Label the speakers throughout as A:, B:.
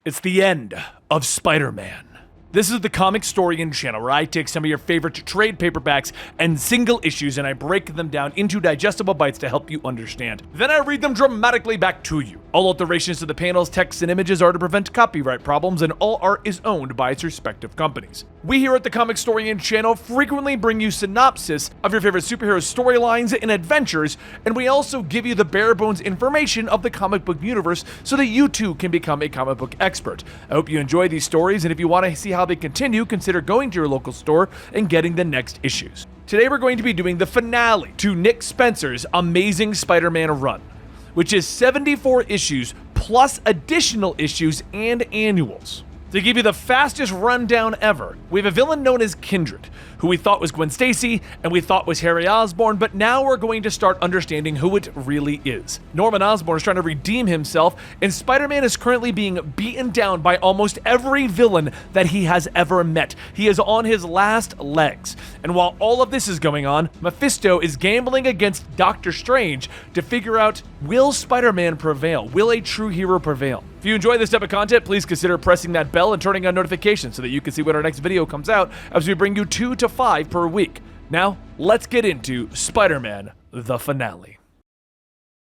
A: It's the end of Spider-Man. This is the Comicstorian channel where I take some of your favorite trade paperbacks and single issues and I break them down into digestible bites to help you understand. Then I read them dramatically back to you. All alterations to the panels, texts, and images are to prevent copyright problems, and all art is owned by its respective companies. We here at the Comicstorian channel frequently bring you synopsis of your favorite superhero storylines and adventures, and we also give you the bare bones information of the comic book universe so that you too can become a comic book expert. I hope you enjoy these stories, and if you want to see how they continue, consider going to your local store and getting the next issues. Today we're going to be doing the finale to Nick Spencer's Amazing Spider-Man run, which is 74 issues plus additional issues and annuals. To give you the fastest rundown ever, we have a villain known as Kindred, who we thought was Gwen Stacy and we thought was Harry Osborn, but now we're going to start understanding who it really is. Norman Osborn is trying to redeem himself, and Spider-Man is currently being beaten down by almost every villain that he has ever met. He is on his last legs. And while all of this is going on, Mephisto is gambling against Doctor Strange to figure out, will Spider-Man prevail? Will a true hero prevail? If you enjoy this type of content, please consider pressing that bell and turning on notifications so that you can see when our next video comes out as we bring you 2 to 5 per week. Now, let's get into Spider-Man, the finale.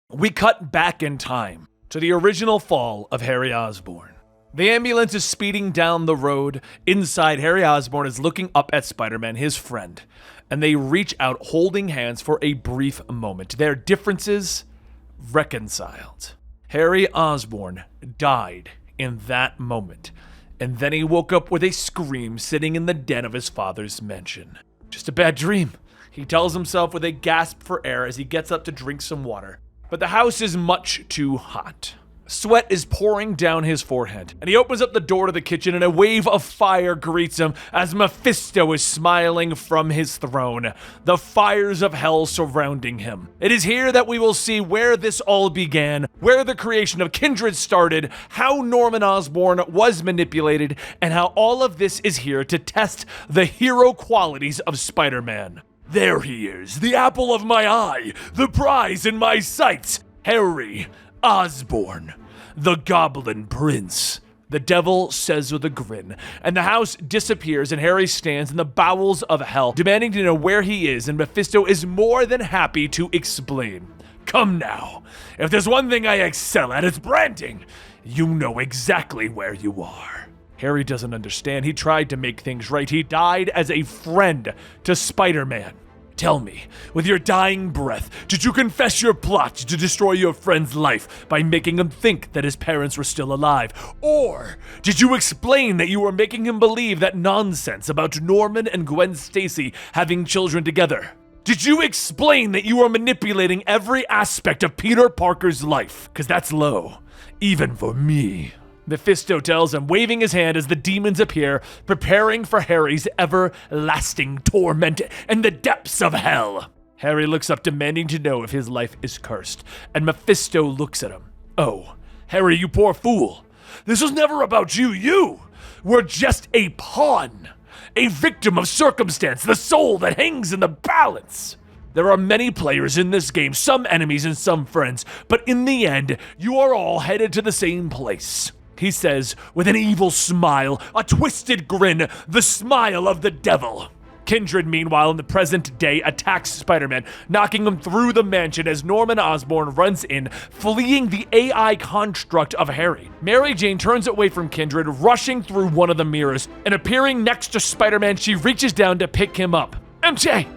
A: We cut back in time to the original fall of Harry Osborn. The ambulance is speeding down the road. Inside, Harry Osborn is looking up at Spider-Man, his friend, and they reach out holding hands for a brief moment. Their differences reconciled. Harry Osborn died in that moment, and then he woke up with a scream sitting in the den of his father's mansion. Just a bad dream, he tells himself with a gasp for air as he gets up to drink some water. But the house is much too hot. Sweat is pouring down his forehead, and he opens up the door to the kitchen and a wave of fire greets him as Mephisto is smiling from his throne, the fires of hell surrounding him. It is here that we will see where this all began, where the creation of Kindred started, how Norman Osborn was manipulated, and how all of this is here to test the hero qualities of Spider-Man. There he is, the apple of my eye, the prize in my sights, Harry Osborn, the Goblin Prince, the devil says with a grin, and the house disappears and Harry stands in the bowels of hell, demanding to know where he is, and Mephisto is more than happy to explain. Come now, if there's one thing I excel at, it's branding. You know exactly where you are. Harry doesn't understand. He tried to make things right. He died as a friend to Spider-Man. Tell me, with your dying breath, did you confess your plot to destroy your friend's life by making him think that his parents were still alive? Or did you explain that you were making him believe that nonsense about Norman and Gwen Stacy having children together? Did you explain that you were manipulating every aspect of Peter Parker's life? 'Cause that's low, even for me. Mephisto tells him, waving his hand as the demons appear, preparing for Harry's everlasting torment in the depths of hell. Harry looks up, demanding to know if his life is cursed, and Mephisto looks at him. Oh, Harry, you poor fool. This was never about you. You were just a pawn, a victim of circumstance, the soul that hangs in the balance. There are many players in this game, some enemies and some friends, but in the end, you are all headed to the same place. He says, with an evil smile, a twisted grin, the smile of the devil. Kindred, meanwhile, in the present day, attacks Spider-Man, knocking him through the mansion as Norman Osborn runs in, fleeing the AI construct of Harry. Mary Jane turns away from Kindred, rushing through one of the mirrors, and appearing next to Spider-Man, she reaches down to pick him up. MJ,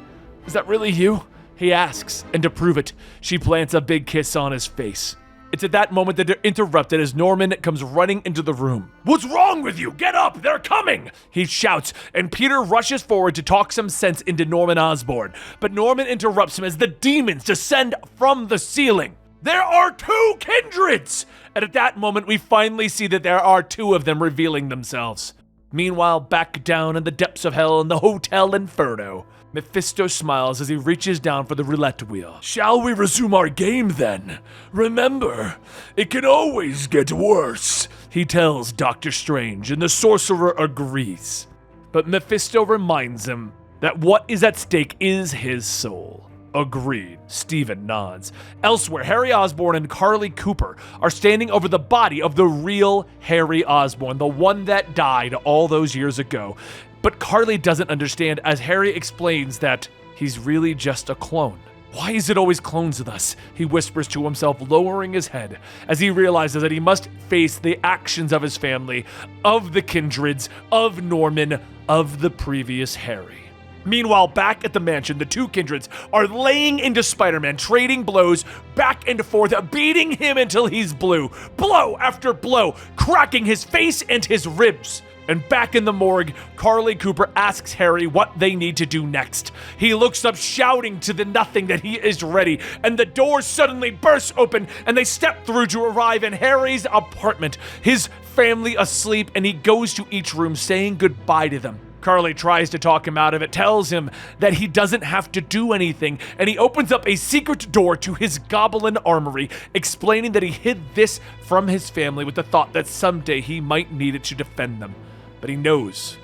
A: is that really you? He asks, and to prove it, she plants a big kiss on his face. It's at that moment that they're interrupted as Norman comes running into the room. What's wrong with you? Get up, they're coming! He shouts, and Peter rushes forward to talk some sense into Norman Osborn. But Norman interrupts him as the demons descend from the ceiling. There are 2 Kindreds! And at that moment, we finally see that there are 2 of them revealing themselves. Meanwhile, back down in the depths of hell in the Hotel Inferno, Mephisto smiles as he reaches down for the roulette wheel. Shall we resume our game then? Remember, it can always get worse, he tells Doctor Strange, and the sorcerer agrees. But Mephisto reminds him that what is at stake is his soul. Agreed. Steven nods. Elsewhere, Harry Osborn and Carly Cooper are standing over the body of the real Harry Osborn, the one that died all those years ago. But Carly doesn't understand as Harry explains that he's really just a clone. Why is it always clones with us? He whispers to himself, lowering his head, as he realizes that he must face the actions of his family, of the Kindreds, of Norman, of the previous Harry. Meanwhile, back at the mansion, the two Kindreds are laying into Spider-Man, trading blows back and forth, beating him until he's blue. Blow after blow, cracking his face and his ribs. And back in the morgue, Carly Cooper asks Harry what they need to do next. He looks up, shouting to the nothing that he is ready, and the door suddenly bursts open, and they step through to arrive in Harry's apartment. His family asleep, and he goes to each room saying goodbye to them. Carly tries to talk him out of it, tells him that he doesn't have to do anything, and he opens up a secret door to his goblin armory, explaining that he hid this from his family with the thought that someday he might need it to defend them. But he knows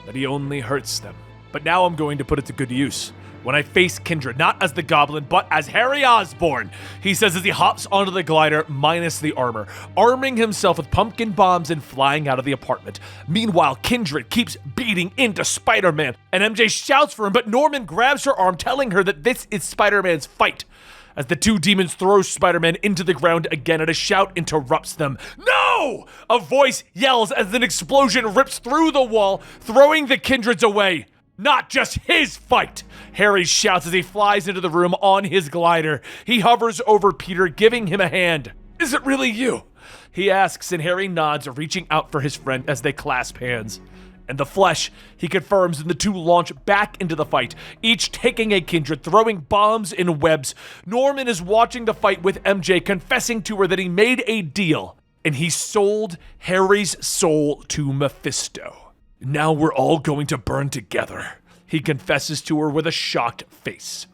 A: that he only hurts them. But now I'm going to put it to good use. When I face Kindred, not as the Goblin, but as Harry Osborn, he says as he hops onto the glider minus the armor, arming himself with pumpkin bombs and flying out of the apartment. Meanwhile, Kindred keeps beating into Spider-Man, and MJ shouts for him, but Norman grabs her arm, telling her that this is Spider-Man's fight. As the two demons throw Spider-Man into the ground again, and a shout interrupts them. No! A voice yells as an explosion rips through the wall, throwing the Kindreds away. Not just his fight! Harry shouts as he flies into the room on his glider. He hovers over Peter, giving him a hand. Is it really you? He asks, and Harry nods, reaching out for his friend as they clasp hands. In the flesh, he confirms, and the two launch back into the fight, each taking a Kindred, throwing bombs and webs. Norman is watching the fight with MJ, confessing to her that he made a deal, and he sold Harry's soul to Mephisto. Now we're all going to burn together, he confesses to her with a shocked face.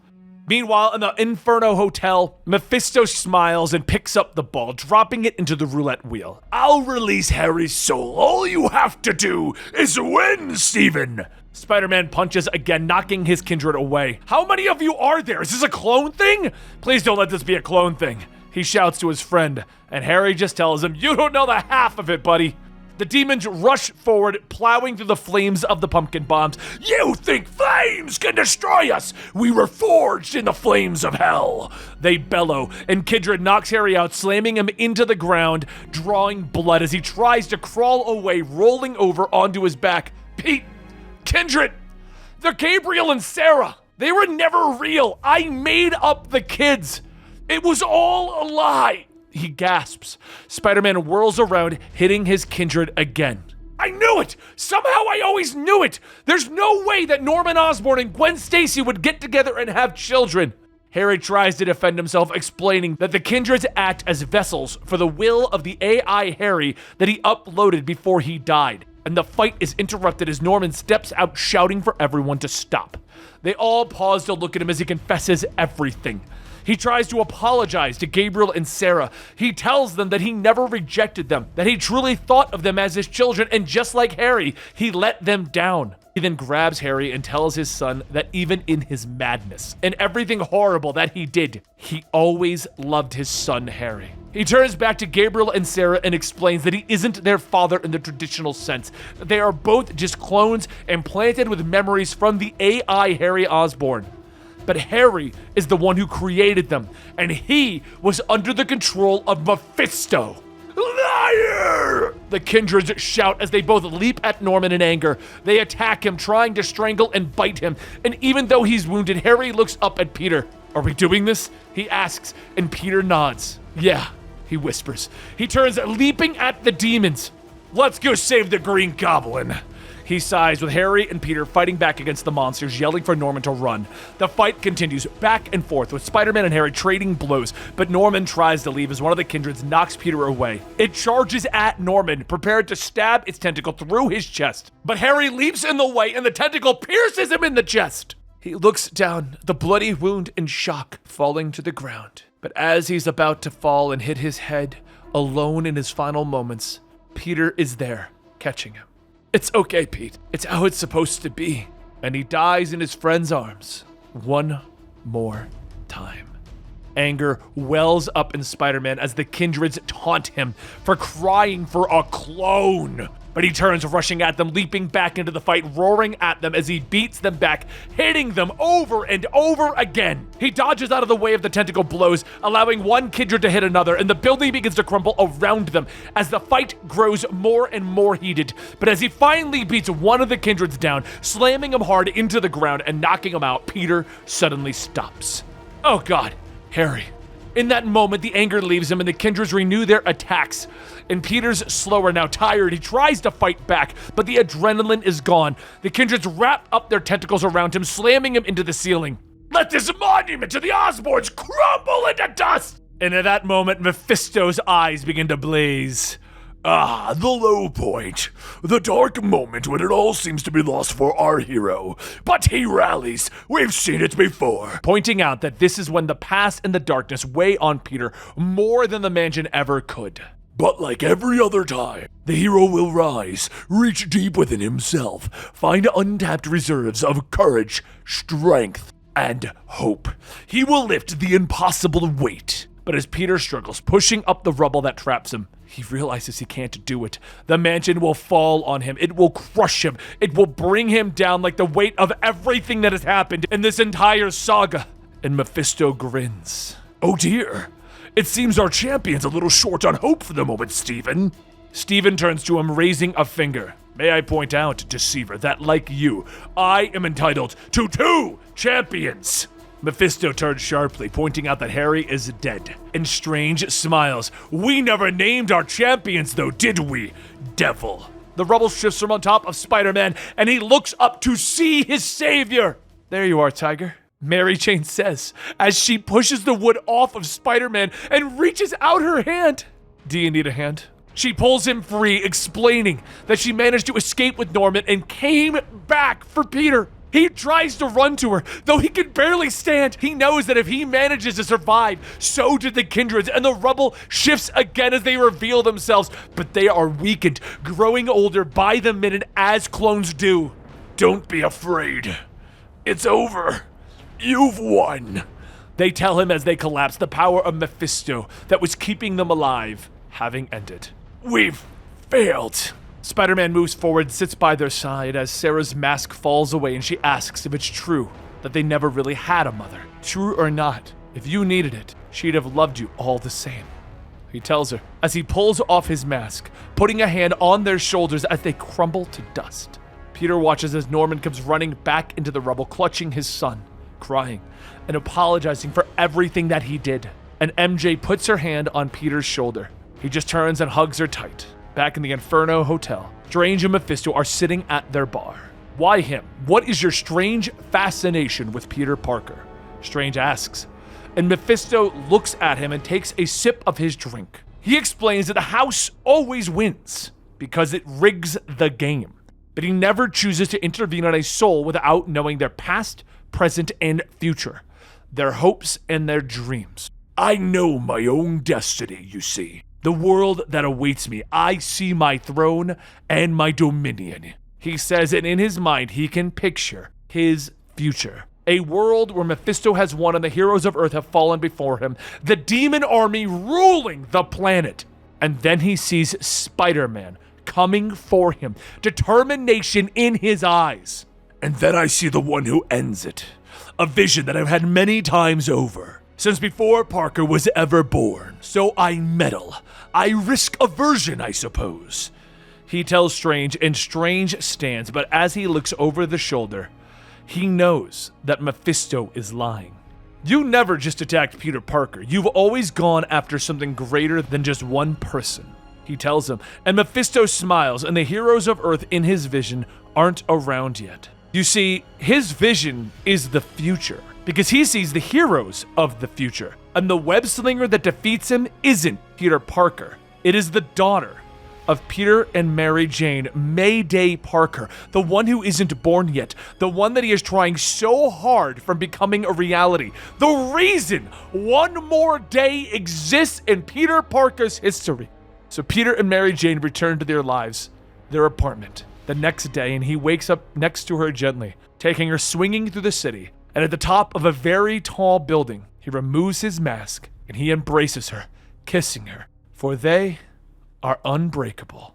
A: Meanwhile, in the Inferno Hotel, Mephisto smiles and picks up the ball, dropping it into the roulette wheel. I'll release Harry's soul. All you have to do is win, Steven. Spider-Man punches again, knocking his Kindred away. How many of you are there? Is this a clone thing? Please don't let this be a clone thing, he shouts to his friend, and Harry just tells him, you don't know the half of it, buddy. The demons rush forward, plowing through the flames of the pumpkin bombs. You think flames can destroy us? We were forged in the flames of hell, they bellow, and Kindred knocks Harry out, slamming him into the ground, drawing blood as he tries to crawl away, rolling over onto his back. Pete, Kindred, they're Gabriel and Sarah. They were never real. I made up the kids. It was all a lie. He gasps. Spider-Man whirls around, hitting his Kindred again. I knew it! Somehow I always knew it! There's no way that Norman Osborn and Gwen Stacy would get together and have children. Harry tries to defend himself, explaining that the Kindreds act as vessels for the will of the AI Harry that he uploaded before he died. And the fight is interrupted as Norman steps out, shouting for everyone to stop. They all pause to look at him as he confesses everything. He tries to apologize to Gabriel and Sarah. He tells them that he never rejected them, that he truly thought of them as his children, and just like Harry, he let them down. He then grabs Harry and tells his son that even in his madness and everything horrible that he did, he always loved his son Harry. He turns back to Gabriel and Sarah and explains that he isn't their father in the traditional sense, that they are both just clones implanted with memories from the AI Harry Osborn. But Harry is the one who created them, and he was under the control of Mephisto. Liar! The Kindreds shout as they both leap at Norman in anger. They attack him, trying to strangle and bite him, and even though he's wounded, Harry looks up at Peter. Are we doing this? He asks, and Peter nods. Yeah, he whispers. He turns, leaping at the demons. Let's go save the Green Goblin. He sighs with Harry and Peter fighting back against the monsters, yelling for Norman to run. The fight continues back and forth with Spider-Man and Harry trading blows, but Norman tries to leave as one of the Kindreds knocks Peter away. It charges at Norman, prepared to stab its tentacle through his chest. But Harry leaps in the way and the tentacle pierces him in the chest. He looks down, the bloody wound in shock, falling to the ground. But as he's about to fall and hit his head, alone in his final moments, Peter is there, catching him. It's okay, Pete. It's how it's supposed to be. And he dies in his friend's arms, one more time. Anger wells up in Spider-Man as the Kindreds taunt him for crying for a clone. But he turns, rushing at them, leaping back into the fight, roaring at them as he beats them back, hitting them over and over again. He dodges out of the way of the tentacle blows, allowing one Kindred to hit another, and the building begins to crumble around them as the fight grows more and more heated. But as he finally beats one of the Kindreds down, slamming him hard into the ground and knocking him out, Peter suddenly stops. Oh God, Harry. In that moment, the anger leaves him and the Kindreds renew their attacks. And Peter's slower, now tired. He tries to fight back, but the adrenaline is gone. The Kindreds wrap up their tentacles around him, slamming him into the ceiling. Let this monument to the Osborns crumble into dust! And at that moment, Mephisto's eyes begin to blaze.
B: Ah, the low point. The dark moment when it all seems to be lost for our hero. But he rallies. We've seen it before.
A: Pointing out that this is when the past and the darkness weigh on Peter more than the Mansion ever could.
B: But like every other time, the hero will rise, reach deep within himself, find untapped reserves of courage, strength, and hope. He will lift the impossible weight. But as Peter struggles, pushing up the rubble that traps him, he realizes he can't do it. The Mansion will fall on him. It will crush him. It will bring him down like the weight of everything that has happened in this entire saga. And Mephisto grins. Oh dear. It seems our champion's a little short on hope for the moment, Stephen.
A: Stephen turns to him, raising a finger. May I point out, Deceiver, that like you, I am entitled to 2 champions. Mephisto turns sharply, pointing out that Harry is dead. And Strange smiles. We never named our champions though, did we, devil? The rubble shifts from on top of Spider-Man, and he looks up to see his savior. There you are, Tiger, Mary Jane says, as she pushes the wood off of Spider-Man and reaches out her hand. Do you need a hand? She pulls him free, explaining that she managed to escape with Norman and came back for Peter. He tries to run to her, though he can barely stand. He knows that if he manages to survive, so did the Kindreds, and the rubble shifts again as they reveal themselves. But they are weakened, growing older by the minute as clones do.
B: Don't be afraid. It's over. You've won.
A: They tell him as they collapse, the power of Mephisto that was keeping them alive having ended.
B: We've failed.
A: Spider-Man moves forward, sits by their side as Sarah's mask falls away, and she asks if it's true that they never really had a mother. True or not, if you needed it, she'd have loved you all the same. He tells her as he pulls off his mask, putting a hand on their shoulders as they crumble to dust. Peter watches as Norman comes running back into the rubble, clutching his son, crying and apologizing for everything that he did. And MJ puts her hand on Peter's shoulder. He just turns and hugs her tight. Back in the Inferno Hotel, Strange and Mephisto are sitting at their bar. Why him? What is your strange fascination with Peter Parker? Strange asks. And Mephisto looks at him and takes a sip of his drink. He explains that the house always wins because it rigs the game. But he never chooses to intervene on a soul without knowing their past, present, and future, their hopes and their dreams.
B: I know my own destiny, you see. The world that awaits me. I see my throne and my dominion.
A: He says, and in his mind, he can picture his future. A world where Mephisto has won and the heroes of Earth have fallen before him. The demon army ruling the planet. And then he sees Spider-Man coming for him. Determination in his eyes.
B: And then I see the one who ends it. A vision that I've had many times over. Since before Parker was ever born. So I meddle. I risk aversion, I suppose.
A: He tells Strange, and Strange stands, but as he looks over the shoulder, he knows that Mephisto is lying. You never just attacked Peter Parker. You've always gone after something greater than just one person, he tells him. And Mephisto smiles, and the heroes of Earth in his vision aren't around yet. You see, his vision is the future, because he sees the heroes of the future. And the web slinger that defeats him isn't Peter Parker. It is the daughter of Peter and Mary Jane, Mayday Parker, the one who isn't born yet, the one that he is trying so hard from becoming a reality. The reason one more day exists in Peter Parker's history. So Peter and Mary Jane return to their lives, their apartment, the next day, and he wakes up next to her gently, taking her swinging through the city And at the top of a very tall building, he removes his mask and he embraces her, kissing her, for they are unbreakable.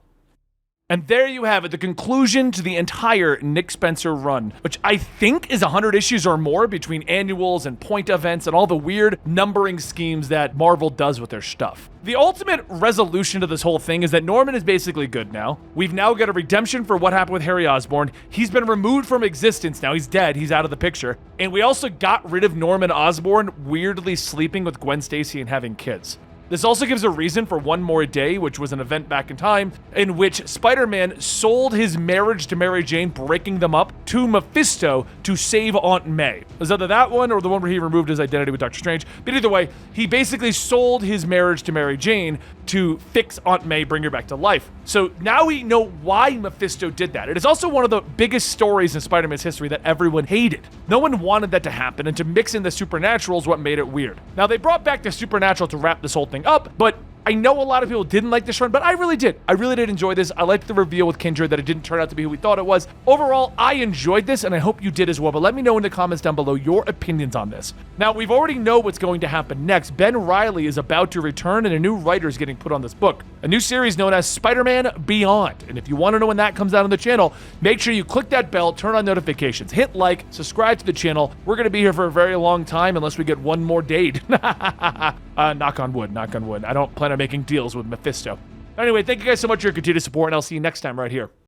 A: And there you have it, the conclusion to the entire Nick Spencer run, which I think is 100 issues or more between annuals and point events and all the weird numbering schemes that Marvel does with their stuff. The ultimate resolution to this whole thing is that Norman is basically good now. We've now got a redemption for what happened with Harry Osborn. He's been removed from existence now. He's dead. He's out of the picture. And we also got rid of Norman Osborn weirdly sleeping with Gwen Stacy and having kids. This also gives a reason for One More Day, which was an event back in time, in which Spider-Man sold his marriage to Mary Jane, breaking them up, to Mephisto to save Aunt May. It was either that one or the one where he removed his identity with Doctor Strange. But either way, he basically sold his marriage to Mary Jane to fix Aunt May, bring her back to life. So now we know why Mephisto did that. It is also one of the biggest stories in Spider-Man's history that everyone hated. No one wanted that to happen, and to mix in the supernatural is what made it weird. Now, they brought back the supernatural to wrap this whole thing up, but I know a lot of people didn't like this run, but I really did. I really did enjoy this. I liked the reveal with Kindred that it didn't turn out to be who we thought it was. Overall, I enjoyed this, and I hope you did as well, but let me know in the comments down below your opinions on this. Now, we've already know what's going to happen next. Ben Reilly is about to return, and a new writer is getting put on this book. A new series known as Spider-Man Beyond. And if you want to know when that comes out on the channel, make sure you click that bell, turn on notifications, hit like, subscribe to the channel. We're going to be here for a very long time unless we get one more date. Knock on wood, knock on wood. I don't plan on making deals with Mephisto. Anyway, thank you guys so much for your continued support, and I'll see you next time right here.